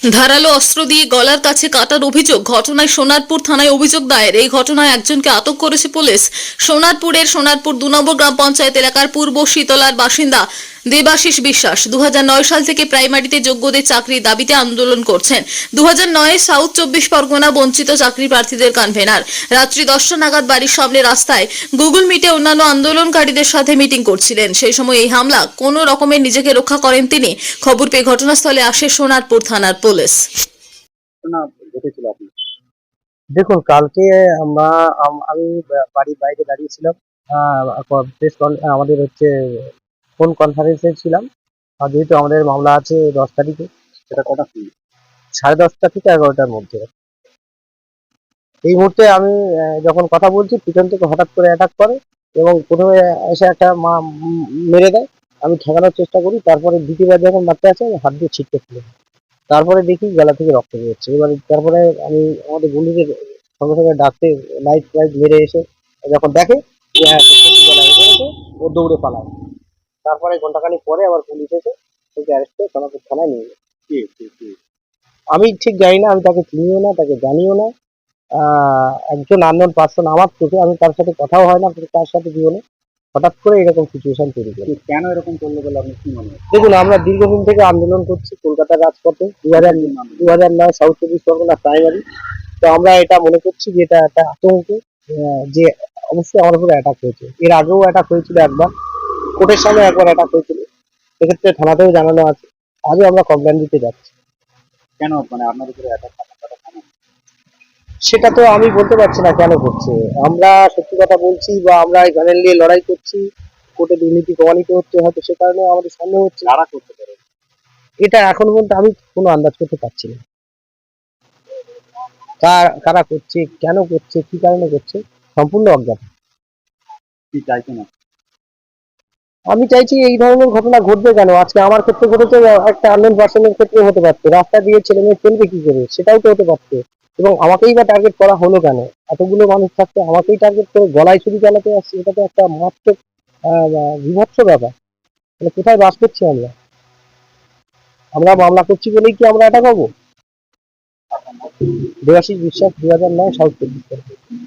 ধারালো অস্ত্র দিয়ে গলার কাছে কাটার অভিযোগ, ঘটনায় সোনারপুর থানায় অভিযোগ দায়ের। এই ঘটনায় একজনকে আটক করেছে পুলিশ। সোনারপুর 2 নম্বর গ্রাম পঞ্চায়েত এলাকার পূর্ব শীতলার বাসিন্দা দেবাশিস বিশ্বাস 2009 সাল থেকে প্রাইমারিতে যোগ্যদের চাকরির দাবিতে আন্দোলন করছেন। 2009 সাউথ 24 পরগনা বঞ্চিত চাকরি প্রার্থীদের কনভেনার রাত্রি 10টা নাগাদ বাড়ির সামনে রাস্তায় গুগল মিটে অন্যান্য আন্দোলনকারীদের সাথে মিটিং করছিলেন। সেই সময় এই হামলা, কোনো রকমের নিজেকে রক্ষা করেন তিনি। খবর পেয়ে ঘটনাস্থলে আসে সোনারপুর থানার পুলিশ। ঘটনা ঘটেছিল আপনার? দেখুন, কালকে আমি বাড়ির বাইরে দাঁড়িয়েছিলাম। আমাদের হচ্ছে ফোন কনফারেন্সে ছিলাম। আর যেহেতু আমাদের মামলা আছে 10 তারিখে, সেটা কটা শুনি? 10:30 থেকে 11টার মধ্যে। এই মুহূর্তে আমি যখন কথা বলছি, পিছন থেকে হঠাৎ করে অ্যাটাক করে এবং প্রথমে এসে একটা মেরে দেয়। আমি ঠেকানোর চেষ্টা করি, তারপরে দ্বিতীয়বার যখন মারতে আসে আমি হাত দিয়ে ছিটকে ফেলে দিই। তারপরে দেখি গলা থেকে রক্ত বেরোচ্ছে। এবারে তারপরে আমি আমাদের বন্ধুদের সঙ্গে সঙ্গে ডাকতে লাইট ফাইট মেরে এসে যখন দেখে যে হ্যাঁ সত্যি গলায় পড়েছে, ও দৌড়ে পালায়। তারপরে ঘন্টাখানিক পরে আবার পুলিশ এসে ওকে অ্যারেস্ট করে সোনারপুর থানায় নিয়ে যায়। কে? আমি ঠিক জানি না, আমি তাকে চিনিও না, তাকে জানিও না। একজন আননোন পার্সন আমার চোখে, আমি তার সাথে কথাও হয় না তার সাথে জীবনে, হঠাৎ করে এরকম সিচুয়েশন তৈরি করে। কেন এরকম করলো বলে আপনি কি মনে হয়? দেখুন, আমরা দীর্ঘদিন থেকে আন্দোলন করছি কলকাতার রাজপথে। 2009 সাউথ 24 পরগনা প্রাইমারি। তো আমরা এটা মনে করছি যে এটা একটা আতঙ্ক, যে অবশ্যই আমার উপরে অ্যাটাক হয়েছে। এর আগেও অ্যাটাক হয়েছিল একবার, কোর্টের সামনে একবার অ্যাটাক হয়েছিল, সেক্ষেত্রে থানাতেও জানানো আছে। আজও আমরা কমপ্লেন দিতে যাচ্ছি। কেন মানে আপনার উপরে অ্যাটাক কেন? সেটা তো আমি বলতে পারছি না কেন করছে। আমরা সত্যি কথা বলছি বা আমরা এই প্যানেল নিয়ে লড়াই করছি, কোর্টে দুর্নীতি প্রমাণিত হচ্ছে, হয়তো সে কারণে আমাদের সন্দেহ হচ্ছে। কারা করতে পারে? এটা এখন পর্যন্ত আমি কোনো আন্দাজ করতে পারছি না। কারা করছে, কেন করছে, কি কারণে করছে, সম্পূর্ণ অজ্ঞাত। কি চাইছেন আপনি? আমি চাইছি এই ধরনের ঘটনা ঘটবে কেন? আজকে আমার ক্ষেত্রে ঘটেছে, একটা আননোন পার্সনের ক্ষেত্রে হতে পারতো। রাস্তা দিয়ে ছেলে মেয়ে চলবে কি করে, সেটাও তো হতে পারতো। এবং আমাকেই বা টার্গেট করা হলো কেন? এতগুলো মানুষ থাকতে আমাকেই টার্গেট করে গলায় ছুরি চালাতে আসছে, এটা তো একটা মারাত্মক বিভৎস ব্যাপার। মানে কোথায় বাস করছি আমরা? আমরা মামলা করছি বলেই কি আমরা এটা পাবো? দেবাশিস বিশ্বাস, 2009 সাউথ 24 পরগনা।